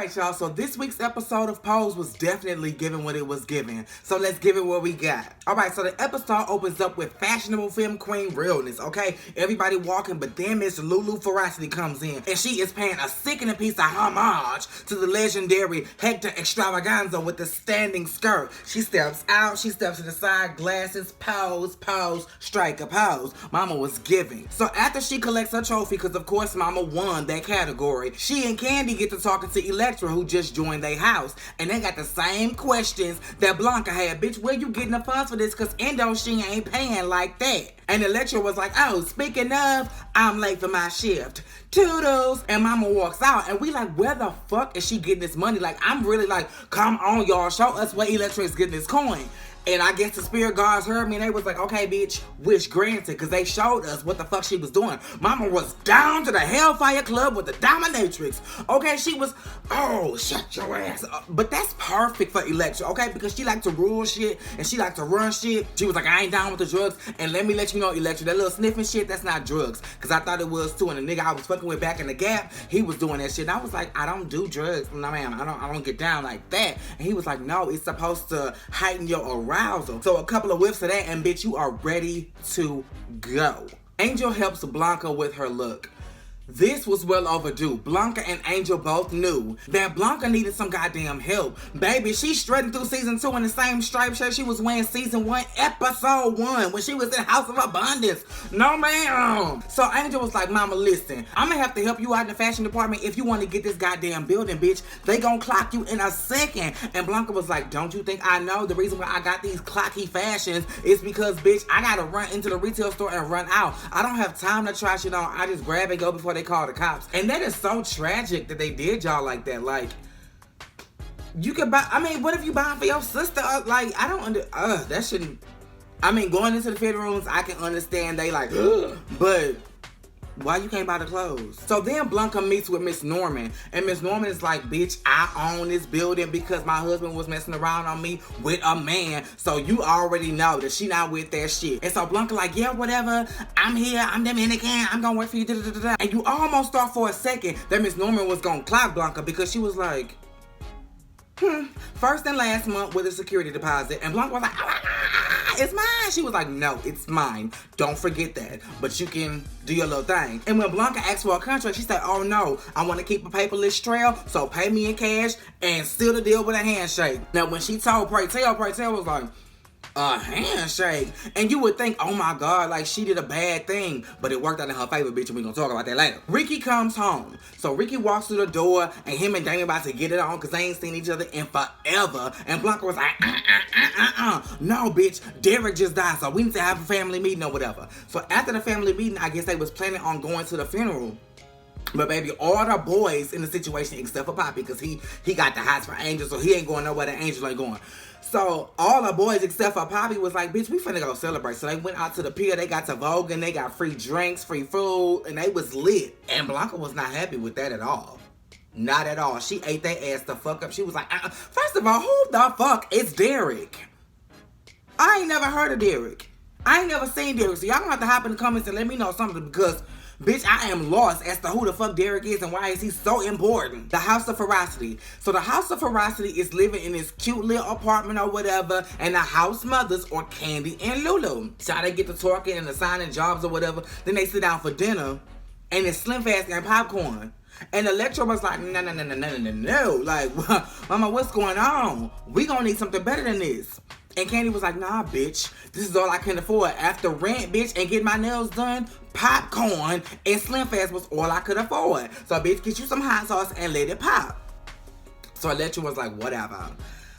Alright, y'all, so this week's episode of Pose was definitely giving what it was giving. So let's give it what we got. Alright, so the episode opens up with fashionable film queen realness, okay? Everybody walking, but then Miss Lulu Ferocity comes in, and she is paying a sickening piece of homage to the legendary Hector Extravaganza with the standing skirt. She steps out, she steps to the side, glasses, pose, strike a pose. Mama was giving. So after she collects her trophy, because of course Mama won that category, she and Candy get to talking to Electra, who just joined their house, and they got the same questions that Blanca had. Bitch, where you getting the funds for this? Cause Endo, she ain't paying like that. And Electra was like, oh, speaking of, I'm late for my shift. Toodles. And Mama walks out, and we like, where the fuck is she getting this money? Like, I'm really like, come on, y'all, show us where Electra is getting this coin. And I guess the spirit guards heard me, and they was like, okay, bitch, wish granted, because they showed us what the fuck she was doing. Mama was down to the Hellfire Club with the dominatrix. Okay, she was, oh, shut your ass up. But that's perfect for Electra, okay, because she like to rule shit, and she like to run shit. She was like, I ain't down with the drugs, and let me let you know, Electra, that little sniffing shit, that's not drugs, because I thought it was too, and the nigga I was fucking with back in the Gap, he was doing that shit, and I was like, I don't do drugs, no ma'am, I don't get down like that. And he was like, no, it's supposed to heighten your arousal. So a couple of whiffs of that, and bitch, you are ready to go. Angel helps Blanca with her look. This was well overdue. Blanca and Angel both knew that Blanca needed some goddamn help. Baby, she strutting through season 2 in the same striped shirt she was wearing season 1, episode 1, when she was in House of Abundance. No, ma'am. So Angel was like, Mama, listen, I'm gonna have to help you out in the fashion department if you want to get this goddamn building, bitch. They gonna clock you in a second. And Blanca was like, don't you think I know the reason why I got these clocky fashions is because, bitch, I gotta run into the retail store and run out. I don't have time to try shit on. I just grab and go before they call the cops. And that is so tragic that they did y'all like that. Like, you could buy, I mean, what if you buying for your sister? Like, I don't that shouldn't, I mean, going into the fitting rooms, I can understand they like, but why you can't buy the clothes? So then Blanca meets with Miss Norman, and Miss Norman is like, bitch, I own this building because my husband was messing around on me with a man, so you already know that she not with that shit. And so Blanca like, yeah, whatever, I'm here, I'm Dominican, I'm gonna work for you, da-da-da-da. And you almost thought for a second that Miss Norman was gonna clock Blanca because she was like, first and last month with a security deposit. And Blanca was like, it's mine. She was like, no, it's mine. Don't forget that. But you can do your little thing. And when Blanca asked for a contract, she said, oh no, I want to keep a paperless trail, so pay me in cash and seal the deal with a handshake. Now when she told Pray Tell was like, a handshake. And you would think, oh my God, like she did a bad thing, but it worked out in her favor, bitch, and we gonna talk about that later. Ricky comes home. So Ricky walks through the door, and him and Damien about to get it on because they ain't seen each other in forever. And Blanca was like, no, bitch, Derek just died, so we need to have a family meeting or whatever. So after the family meeting, I guess they was planning on going to the funeral. But baby, all the boys in the situation except for Poppy, because he got the hots for Angel, so he ain't going nowhere that Angel ain't going. So all the boys except for Poppy was like, bitch, we finna go celebrate. So they went out to the pier, they got to Vogue, and they got free drinks, free food, and they was lit. And Blanca was not happy with that at all. Not at all. She ate their ass the fuck up. She was like, first of all, who the fuck is Derek? I ain't never heard of Derek. I ain't never seen Derek. So y'all gonna have to hop in the comments and let me know something, because bitch, I am lost as to who the fuck Derek is and why is he so important. The House of Ferocity. So the House of Ferocity is living in this cute little apartment or whatever, and the house mothers are Candy and Lulu. So they get to talking and assigning jobs or whatever. Then they sit down for dinner, and it's Slim Fast and popcorn. And Electra was like, no. Like, Mama, what's going on? We gonna need something better than this. And Candy was like, nah, bitch, this is all I can afford. After rent, bitch, and getting my nails done, popcorn and Slim Fast was all I could afford. So, bitch, get you some hot sauce and let it pop. So Electra was like, whatever.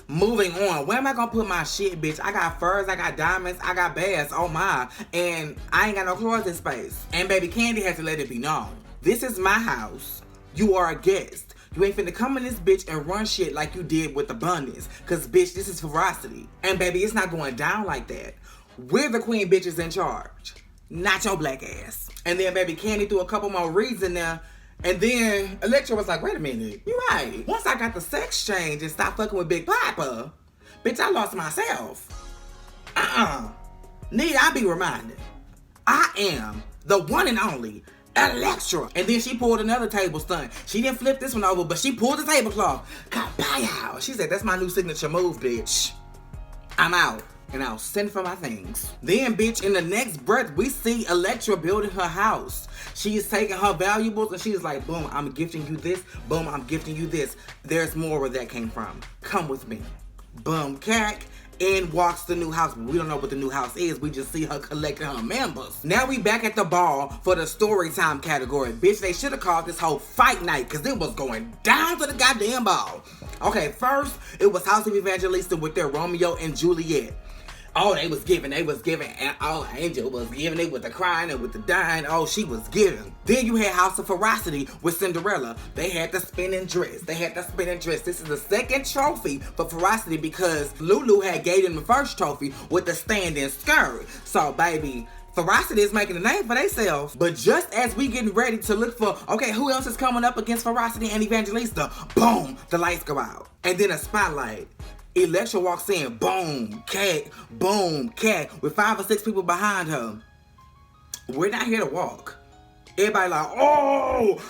Moving on, where am I gonna put my shit, bitch? I got furs, I got diamonds, I got bags, oh my. And I ain't got no closet space. And baby, Candy had to let it be known. This is my house. You are a guest. You ain't finna come in this bitch and run shit like you did with Abundance. Cause bitch, this is Ferocity. And baby, it's not going down like that. We're the queen bitches in charge. Not your black ass. And then baby, Candy threw a couple more reads in there. And then Electra was like, wait a minute. You right. Once I got the sex change and stopped fucking with Big Papa, bitch, I lost myself. Need I be reminded? I am the one and only Electra. And then she pulled another table stunt. She didn't flip this one over, but she pulled the tablecloth. Kapow! She said, that's my new signature move, bitch. I'm out. And I'll send for my things. Then, bitch, in the next breath, we see Electra building her house. She is taking her valuables and she is like, boom, I'm gifting you this. Boom, I'm gifting you this. There's more where that came from. Come with me. Boom, cack. In walks the new house. We don't know what the new house is. We just see her collecting her members. Now we back at the ball for the story time category. Bitch, they should have called this whole fight night because it was going down to the goddamn ball. Okay, first, it was House of Evangelista with their Romeo and Juliet. Oh, they was giving, and oh, Angel was giving it with the crying and with the dying. Oh, she was giving. Then you had House of Ferocity with Cinderella. They had the spinning dress. This is the second trophy for Ferocity because Lulu had gave them the first trophy with the standing skirt. So, baby, Ferocity is making a name for themselves. But just as we getting ready to look for, okay, who else is coming up against Ferocity and Evangelista? Boom, the lights go out. And then a spotlight. Electra walks in, boom, cat, with 5 or 6 people behind her. We're not here to walk. Everybody like, oh,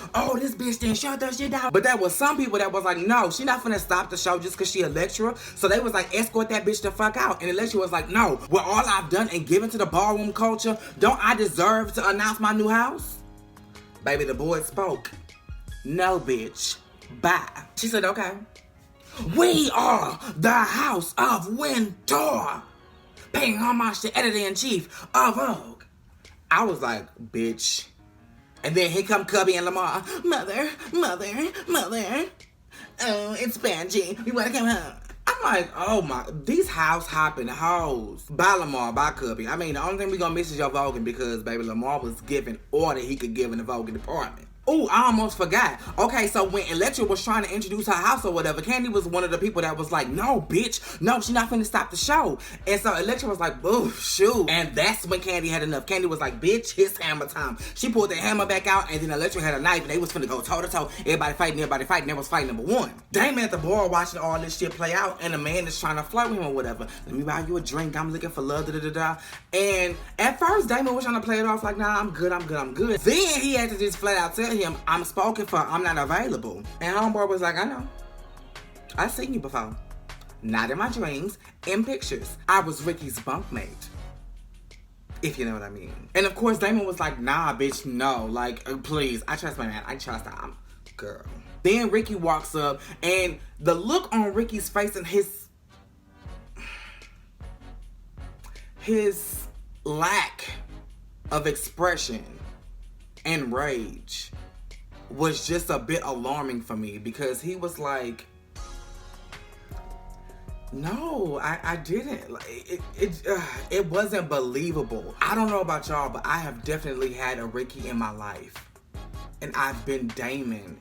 this bitch didn't shut that shit down. But there was some people that was like, no, she not finna stop the show just cause she Electra. So they was like, escort that bitch the fuck out. And Electra was like, no, with all I've done and given to the ballroom culture, don't I deserve to announce my new house? Baby, the boy spoke. No, bitch, bye. She said, okay. We are the House of Winter, paying homage to editor-in-chief of Vogue. I was like, bitch. And then here come Cubby and Lamar. Mother. Oh, it's Benji. We want to come home. I'm like, oh my, these house hopping hoes. By Lamar, by Cubby. I mean, the only thing we gonna miss is your voguing because, baby, Lamar was giving order he could give in the voguing department. Oh, I almost forgot. Okay, so when Electra was trying to introduce her house or whatever, Candy was one of the people that was like, no, bitch. No, she's not finna stop the show. And so Electra was like, boo, shoot. And that's when Candy had enough. Candy was like, bitch, it's hammer time. She pulled the hammer back out, and then Electra had a knife, and they was finna go toe-to-toe. Everybody fighting. That was fight number 1. Damon at the bar watching all this shit play out, and the man is trying to flirt with him or whatever. Let me buy you a drink. I'm looking for love, da-da-da-da. And at first, Damon was trying to play it off like, nah, I'm good. Then he had to just flat out tell him, I'm spoken for, I'm not available. And homeboy was like, I know. I've seen you before. Not in my dreams, in pictures. I was Ricky's bunkmate. If you know what I mean. And of course, Damon was like, nah, bitch, no. Like, please, I trust my man. I trust him. Girl. Then Ricky walks up, and the look on Ricky's face and his lack of expression and rage was just a bit alarming for me because he was like, no, I didn't. Like, it wasn't believable. I don't know about y'all, but I have definitely had a Ricky in my life. And I've been Damon.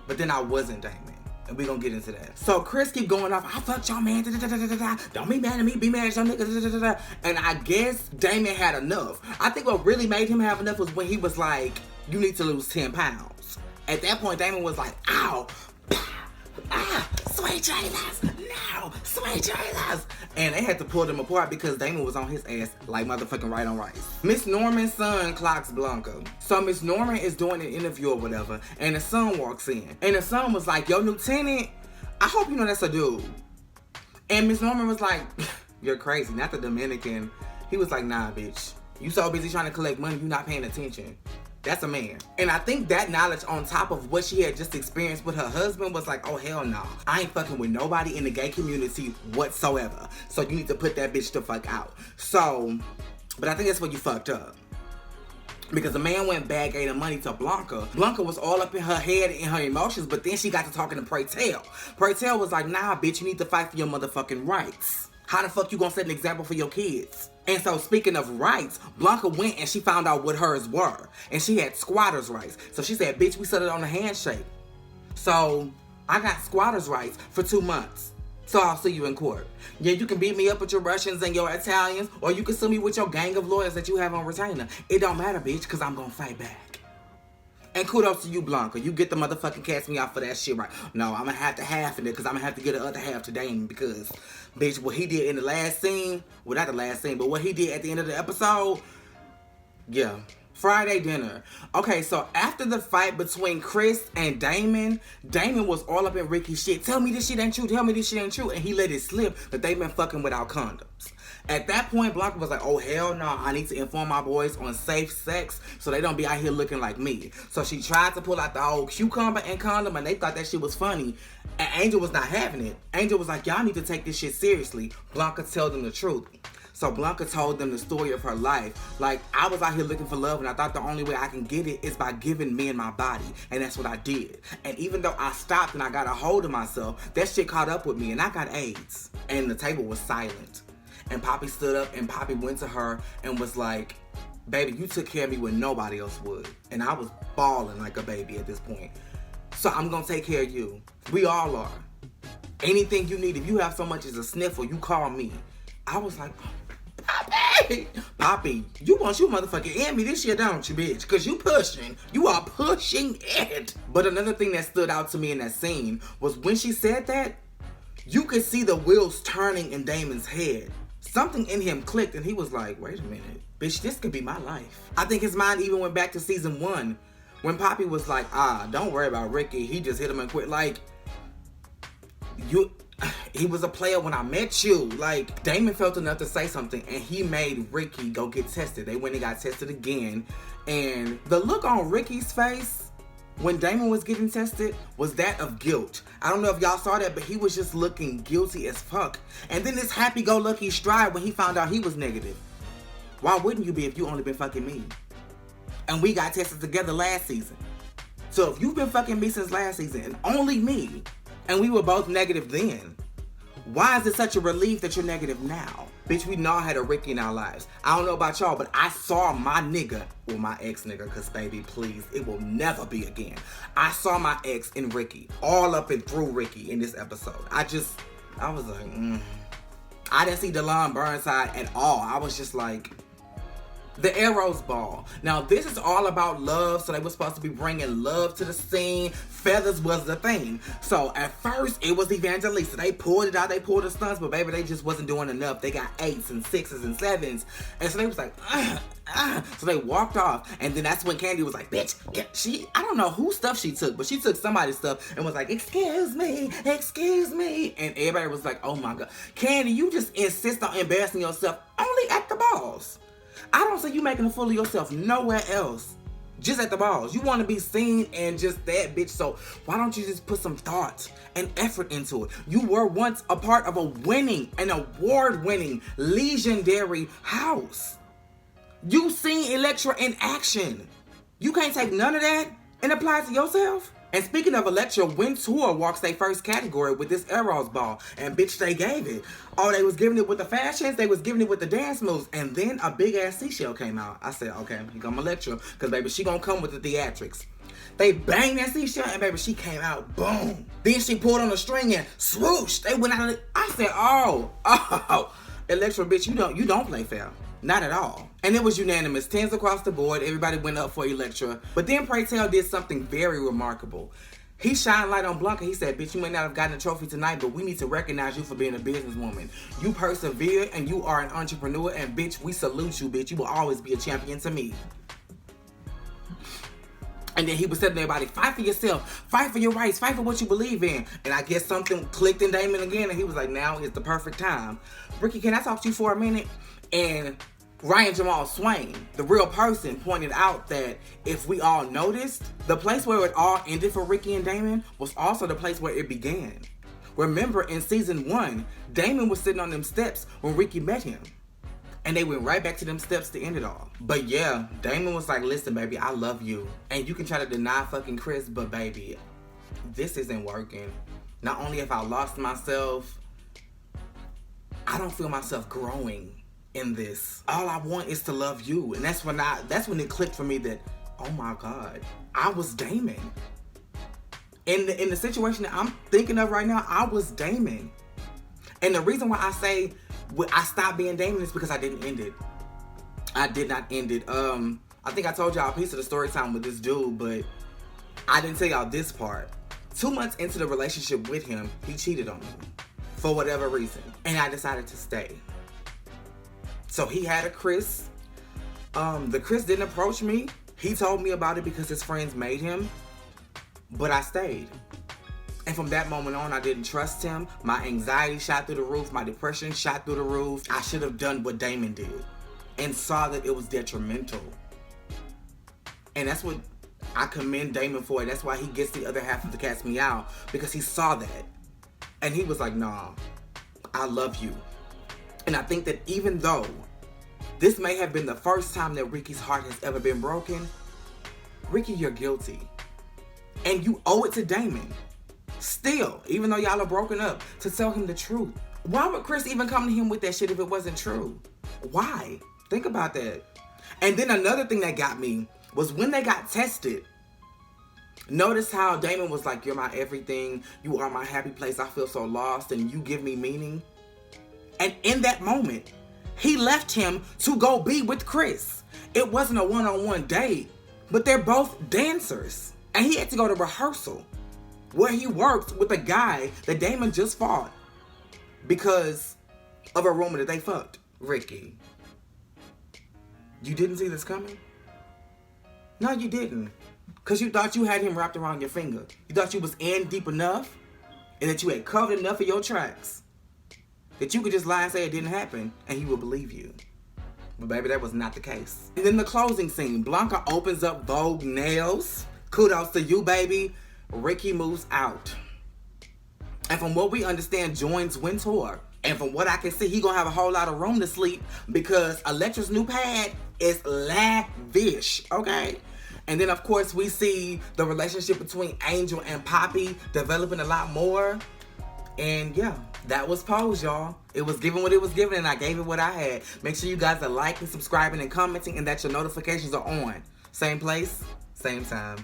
But then I wasn't Damon. And we gonna get into that. So Chris keep going off, I fucked y'all, man. Don't be mad at me, be mad at y'all niggas. And I guess Damon had enough. I think what really made him have enough was when he was like, you need to lose 10 pounds. At that point, Damon was like, ow, sweet Jesus, no, sweet Jesus. And they had to pull them apart because Damon was on his ass like motherfucking right on rice. Miss Norman's son clocks Blanca. So Miss Norman is doing an interview or whatever, and the son walks in. And the son was like, yo, Lieutenant, I hope you know that's a dude. And Miss Norman was like, you're crazy, not the Dominican. He was like, nah, bitch. You so busy trying to collect money, you not paying attention. That's a man. And I think that knowledge on top of what she had just experienced with her husband was like, oh, hell no. I ain't fucking with nobody in the gay community whatsoever. So you need to put that bitch the fuck out. So, but I think that's where you fucked up. Because the man went back, gave the money to Blanca. Blanca was all up in her head and her emotions, but then she got to talking to Pray Tell. Pray Tell was like, nah, bitch, you need to fight for your motherfucking rights. How the fuck you gonna set an example for your kids? And so speaking of rights, Blanca went and she found out what hers were. And she had squatters' rights. So she said, bitch, we settled on a handshake. So I got squatters' rights for 2 months. So I'll see you in court. Yeah, you can beat me up with your Russians and your Italians, or you can sue me with your gang of lawyers that you have on retainer. It don't matter, bitch, because I'm gonna fight back. And kudos to you, Blanca. You get the motherfucking cast me out for that shit, right? No, I'm gonna have to half in it because I'm gonna have to get the other half to Damon because, bitch, what he did in the last scene, well, not the last scene, but what he did at the end of the episode, yeah, Friday dinner. Okay, so after the fight between Chris and Damon, Damon was all up in Ricky's shit. Tell me this shit ain't true. Tell me this shit ain't true. And he let it slip that they been fucking without condoms. At that point, Blanca was like, oh, hell no. I need to inform my boys on safe sex so they don't be out here looking like me. So she tried to pull out the whole cucumber and condom, and they thought that shit was funny. And Angel was not having it. Angel was like, y'all need to take this shit seriously. Blanca told them the truth. So Blanca told them the story of her life. Like, I was out here looking for love, and I thought the only way I can get it is by giving men my body. And that's what I did. And even though I stopped and I got a hold of myself, that shit caught up with me, and I got AIDS. And the table was silent. And Poppy stood up, and Poppy went to her and was like, baby, you took care of me when nobody else would. And I was bawling like a baby at this point. So I'm gonna take care of you. We all are. Anything you need, if you have so much as a sniffle, you call me. I was like, Poppy! Poppy, you want you motherfucking end me this year, don't you, bitch? Because you pushing. You are pushing it. But another thing that stood out to me in that scene was when she said that, you could see the wheels turning in Damon's head. Something in him clicked and he was like, wait a minute, bitch, this could be my life. I think his mind even went back to season 1 when Poppy was like, don't worry about Ricky. He just hit him and quit. Like, he was a player when I met you. Like, Damon felt enough to say something and he made Ricky go get tested. They went and got tested again. And the look on Ricky's face when Damon was getting tested was that of guilt. I don't know if y'all saw that, but he was just looking guilty as fuck. And then this happy-go-lucky stride when he found out he was negative. Why wouldn't you be if you only been fucking me? And we got tested together last season. So if you've been fucking me since last season, and only me, and we were both negative then, why is it such a relief that you're negative now? Bitch, we all had a Ricky in our lives. I don't know about y'all, but I saw my nigga, or my ex-nigga, because baby, please, it will never be again. I saw my ex in Ricky, all up and through Ricky in this episode. I was like, I didn't see Delon Burnside at all. I was just like, the Eros Ball. Now, this is all about love, so they were supposed to be bringing love to the scene. Feathers was the thing. So, at first, it was Evangelista. They pulled it out, they pulled the stunts, but baby, they just wasn't doing enough. They got 8s and 6s and 7s. And so they was like, So they walked off, and then that's when Candy was like, bitch, I don't know whose stuff she took, but she took somebody's stuff and was like, excuse me. And everybody was like, oh my God. Candy, you just insist on embarrassing yourself only at the balls. I don't see you making a fool of yourself nowhere else. Just at the balls. You want to be seen and just that, bitch. So why don't you just put some thought and effort into it? You were once a part of an award-winning, legendary house. You seen Elektra in action. You can't take none of that and apply it to yourself? And speaking of Elektra, when Tour walks their first category with this Eros Ball, and bitch, they gave it. Oh, they was giving it with the fashions, they was giving it with the dance moves, and then a big ass seashell came out. I said, okay, here come Elektra, because baby, she gonna come with the theatrics. They banged that seashell, and baby, she came out, boom. Then she pulled on the string and swoosh, they went out of it. I said, oh, Elektra, bitch, you don't play fair. Not at all. And it was unanimous. 10s across the board. Everybody went up for Elektra. But then Pray Tell did something very remarkable. He shined light on Blanca. He said, bitch, you may not have gotten a trophy tonight, but we need to recognize you for being a businesswoman. You persevered and you are an entrepreneur. And bitch, we salute you, bitch. You will always be a champion to me. And then he was telling everybody, fight for yourself, fight for your rights, fight for what you believe in. And I guess something clicked in Damon again, and he was like, now is the perfect time. Ricky, can I talk to you for a minute? And Ryan Jamal Swain, the real person, pointed out that if we all noticed, the place where it all ended for Ricky and Damon was also the place where it began. Remember, in season 1, Damon was sitting on them steps when Ricky met him. And they went right back to them steps to end it all. But yeah, Damon was like, listen, baby, I love you. And you can try to deny fucking Chris, but baby, this isn't working. Not only have I lost myself, I don't feel myself growing in this. All I want is to love you. And that's when it clicked for me that, oh my God, I was Damon. In the situation that I'm thinking of right now, I was Damon. And the reason why I say I stopped being Damon is because I didn't end it. I did not end it. I think I told y'all a piece of the story time with this dude, but I didn't tell y'all this part. 2 months into the relationship with him, he cheated on me for whatever reason. And I decided to stay. So he had a Chris. The Chris didn't approach me. He told me about it because his friends made him. But I stayed. And from that moment on, I didn't trust him. My anxiety shot through the roof. My depression shot through the roof. I should have done what Damon did and saw that it was detrimental. And that's what I commend Damon for. That's why he gets the other half of the Cast Me Out, because he saw that. And he was like, nah, I love you. And I think that even though this may have been the first time that Ricky's heart has ever been broken, Ricky, you're guilty. And you owe it to Damon, still, even though y'all are broken up, to tell him the truth. Why would Chris even come to him with that shit if it wasn't true? Why? Think about that. And then another thing that got me was when they got tested. Notice how Damon was like, you're my everything. You are my happy place. I feel so lost and you give me meaning. And in that moment, he left him to go be with Chris. It wasn't a one-on-one date, but they're both dancers. And he had to go to rehearsal where he worked with a guy that Damon just fought because of a rumor that they fucked. Ricky, you didn't see this coming? No, you didn't. Because you thought you had him wrapped around your finger. You thought you was in deep enough and that you had covered enough of your tracks that you could just lie and say it didn't happen and he would believe you. But baby, that was not the case. And then the closing scene, Blanca opens up Vogue nails. Kudos to you, baby. Ricky moves out. And from what we understand, joins Wintour. And from what I can see, he gonna have a whole lot of room to sleep because Electra's new pad is lavish, okay? And then, of course, we see the relationship between Angel and Poppy developing a lot more. And yeah, that was Pose, y'all. It was given what it was given, and I gave it what I had. Make sure you guys are liking, subscribing, and commenting, and that your notifications are on. Same place, same time.